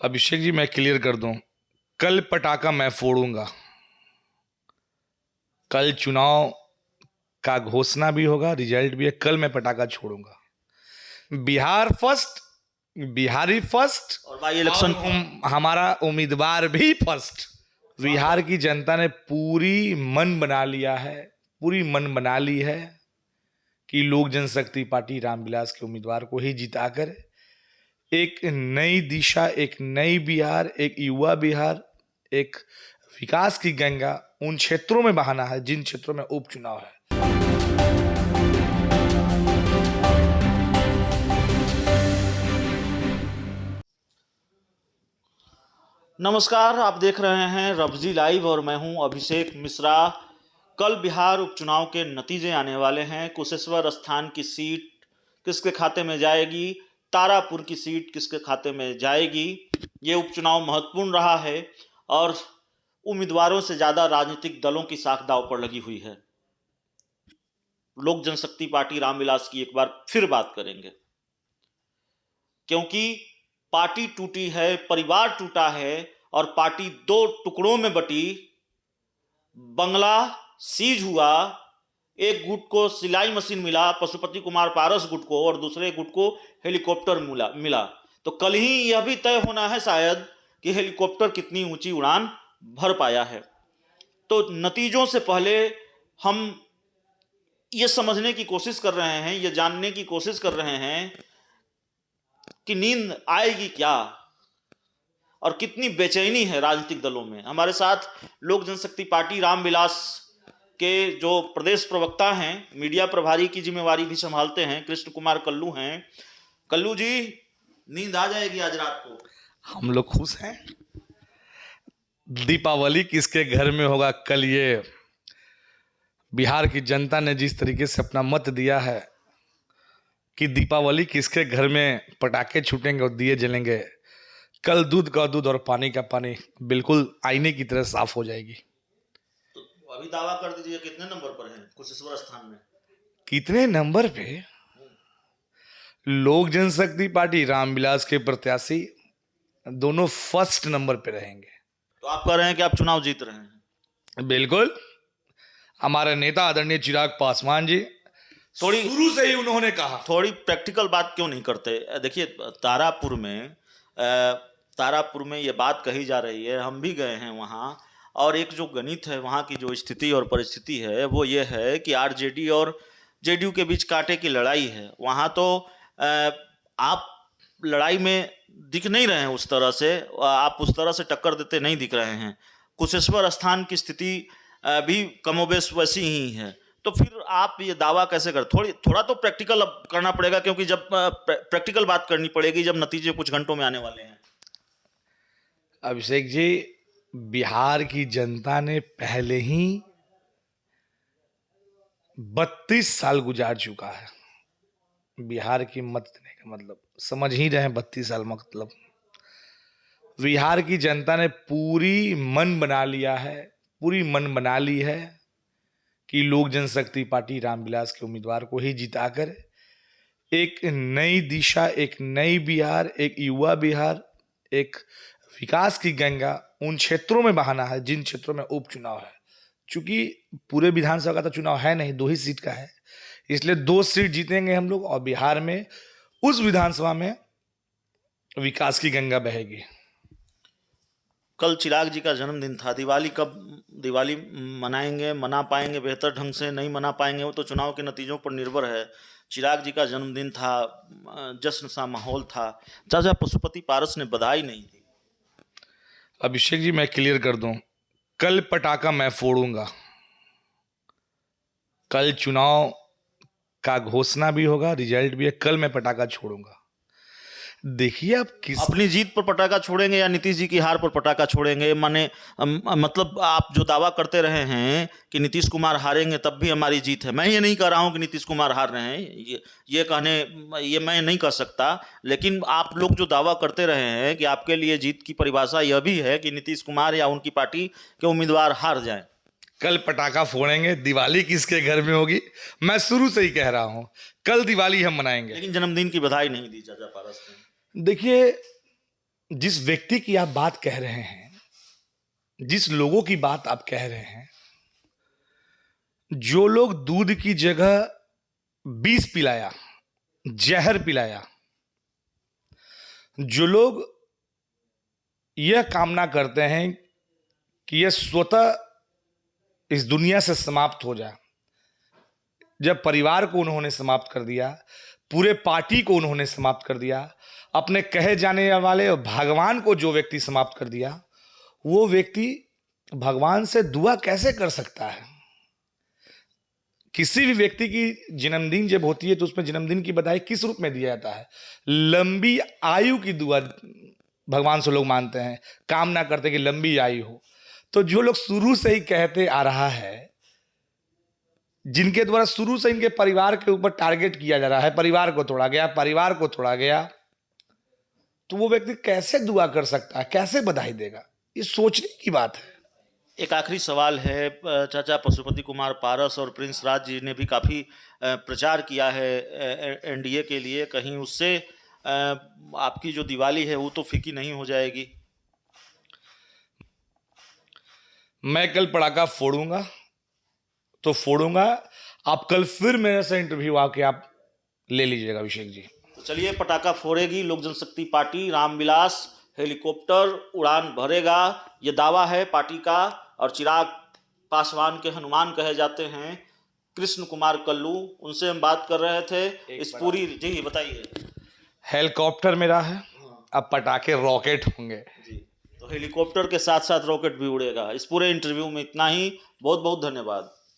अभिषेक जी, मैं क्लियर कर दूं, कल पटाखा मैं फोड़ूंगा। कल चुनाव का घोषणा भी होगा, रिजल्ट भी है। कल मैं पटाखा छोड़ूंगा। बिहार फर्स्ट, बिहारी फर्स्ट और बाई इलेक्शन हमारा उम्मीदवार भी फर्स्ट। बिहार की जनता ने पूरी मन बना लिया है, पूरी मन बना ली है कि लोक जनशक्ति पार्टी रामविलास के उम्मीदवार को ही जिताकर एक नई दिशा, एक नई बिहार, एक युवा बिहार, एक विकास की गंगा उन क्षेत्रों में बहाना है जिन क्षेत्रों में उपचुनाव है। नमस्कार, आप देख रहे हैं रब्जी लाइव और मैं हूं अभिषेक मिश्रा। कल बिहार उपचुनाव के नतीजे आने वाले हैं। कुशेश्वर स्थान की सीट किसके खाते में जाएगी, तारापुर की सीट किसके खाते में जाएगी, ये उपचुनाव महत्वपूर्ण रहा है और उम्मीदवारों से ज़्यादा राजनीतिक दलों की साख दांव पर लगी हुई है। लोक जनशक्ति पार्टी रामविलास की एक बार फिर बात करेंगे, क्योंकि पार्टी टूटी है, परिवार टूटा है और पार्टी दो टुकड़ों में बटी। बंगला सीज हुआ, एक गुट को सिलाई मशीन मिला पशुपति कुमार पारस गुट को, और दूसरे गुट को हेलीकॉप्टर मिला। तो कल ही यह भी तय होना है शायद कि हेलीकॉप्टर कितनी ऊंची उड़ान भर पाया है। तो नतीजों से पहले हम ये समझने की कोशिश कर रहे हैं, ये जानने की कोशिश कर रहे हैं कि नींद आएगी क्या और कितनी बेचैनी है राजनीतिक दलों में। हमारे साथ लोक जनशक्ति पार्टी रामविलास के जो प्रदेश प्रवक्ता हैं, मीडिया प्रभारी की जिम्मेवारी भी संभालते हैं, कृष्ण कुमार कल्लू हैं। कल्लू जी, नींद आ जाएगी आज रात को? हम लोग खुश हैं। दीपावली किसके घर में होगा कल, ये बिहार की जनता ने जिस तरीके से अपना मत दिया है कि दीपावली किसके घर में पटाखे छूटेंगे और दिए जलेंगे, कल दूध का दूध और पानी का पानी बिल्कुल आईने की तरह साफ हो जाएगी। तो अभी दावा कर दीजिए, कितने नंबर पर है कुशेश्वर स्थान में? कितने नंबर पे? लोक जनशक्ति पार्टी रामविलास के प्रत्याशी दोनों फर्स्ट नंबर पे रहेंगे। तो आप कह रहे हैं कि आप चुनाव जीत रहे हैं? बिल्कुल। हमारे नेता आदरणीय चिराग पासवान जी, थोड़ी शुरू से ही उन्होंने कहा, थोड़ी प्रैक्टिकल बात क्यों नहीं करते? देखिए, तारापुर में ये बात कही जा रही है, हम भी गए हैं वहाँ, और एक जो गणित है वहाँ की, जो स्थिति और परिस्थिति है वो ये है कि आरजेडी और जेडीयू के बीच कांटे की लड़ाई है। वहाँ तो आप लड़ाई में दिख नहीं रहे हैं उस तरह से, आप उस तरह से टक्कर देते नहीं दिख रहे हैं। कुशेश्वर स्थान की स्थिति भी कमोबेश वैसी ही है। तो फिर आप ये दावा कैसे कर? थोड़ा तो प्रैक्टिकल अब करना पड़ेगा, क्योंकि जब प्रैक्टिकल बात करनी पड़ेगी जब नतीजे कुछ घंटों में आने वाले हैं। अभिषेक जी, बिहार की जनता ने पहले ही 32 साल गुजार चुका है। बिहार की मत देने का मतलब समझ ही रहे हैं, 32 साल मतलब। बिहार की जनता ने पूरी मन बना लिया है, पूरी मन बना ली है कि लोक जनशक्ति पार्टी रामविलास के उम्मीदवार को ही जिताकर एक नई दिशा, एक नई बिहार, एक युवा बिहार, एक विकास की गंगा उन क्षेत्रों में बहाना है जिन क्षेत्रों में उपचुनाव है। चूंकि पूरे विधानसभा का तो चुनाव है नहीं, 2 ही सीट का है, इसलिए 2 सीट जीतेंगे हम लोग और बिहार में उस विधानसभा में विकास की गंगा बहेगी। कल चिराग जी का जन्मदिन था। दिवाली मनाएंगे, मना पाएंगे बेहतर ढंग से, नहीं मना पाएंगे, वो तो चुनाव के नतीजों पर निर्भर है। चिराग जी का जन्मदिन था, जश्न सा माहौल था। चाचा पशुपति पारस ने बधाई नहीं दी। अभिषेक जी, मैं क्लियर कर दूं, कल पटाखा मैं फोड़ूंगा। कल चुनाव का घोषणा भी होगा, रिजल्ट भी है। कल मैं पटाखा छोड़ूंगा। देखिए, आप किस अपनी जीत पर पटाखा छोड़ेंगे या नीतीश जी की हार पर पटाखा छोड़ेंगे? मतलब आप जो दावा करते रहे हैं कि नीतीश कुमार हारेंगे तब भी हमारी जीत है। मैं ये नहीं कह रहा हूं कि नीतीश कुमार हार रहे हैं, ये मैं नहीं कह सकता, लेकिन आप लोग जो दावा करते रहे हैं कि आपके लिए जीत की परिभाषा यह भी है कि नीतीश कुमार या उनकी पार्टी के उम्मीदवार हार जाएं। कल पटाखा फोड़ेंगे। दिवाली किसके घर में होगी, मैं शुरू से ही कह रहा हूं, कल दिवाली हम मनाएंगे। लेकिन जन्मदिन की बधाई नहीं दी चाचा पारस ने। देखिए, जिस व्यक्ति की आप बात कह रहे हैं, जिस लोगों की बात आप कह रहे हैं, जो लोग दूध की जगह विष पिलाया, जहर पिलाया, जो लोग यह कामना करते हैं कि यह स्वतः इस दुनिया से समाप्त हो जाए, जब परिवार को उन्होंने समाप्त कर दिया, पूरे पार्टी को उन्होंने समाप्त कर दिया, अपने कहे जाने वाले भगवान को जो व्यक्ति समाप्त कर दिया, वो व्यक्ति भगवान से दुआ कैसे कर सकता है? किसी भी व्यक्ति की जन्मदिन जब होती है तो उसमें जन्मदिन की बधाई किस रूप में दिया जाता है? लंबी आयु की दुआ भगवान से लोग मानते हैं, कामना करते हैं कि लंबी आयु हो। तो जो लोग शुरू से ही कहते आ रहा है, जिनके द्वारा शुरू से इनके परिवार के ऊपर टारगेट किया जा रहा है, परिवार को तोड़ा गया, परिवार को तोड़ा गया, तो वो व्यक्ति कैसे दुआ कर सकता है, कैसे बधाई देगा? ये सोचने की बात है। एक आखिरी सवाल है, चाचा पशुपति कुमार पारस और प्रिंस राज जी ने भी काफ़ी प्रचार किया है एनडीए के लिए, कहीं उससे आपकी जो दिवाली है वो तो फीकी नहीं हो जाएगी? मैं कल पटाखा फोड़ूंगा तो फोड़ूंगा, आप कल फिर मेरे से इंटरव्यू आके आप ले लीजिएगा अभिषेक जी। तो चलिए, पटाखा फोड़ेगी लोक जनशक्ति पार्टी, रामविलास हेलीकॉप्टर उड़ान भरेगा, ये दावा है पार्टी का। और चिराग पासवान के हनुमान कहे जाते हैं कृष्ण कुमार कल्लू, उनसे हम बात कर रहे थे इस पूरी। जी बताइए। हेलीकॉप्टर मेरा है, अब पटाखे रॉकेट होंगे जी, तो हेलीकॉप्टर के साथ साथ रॉकेट भी उड़ेगा। इस पूरे इंटरव्यू में इतना ही, बहुत बहुत धन्यवाद।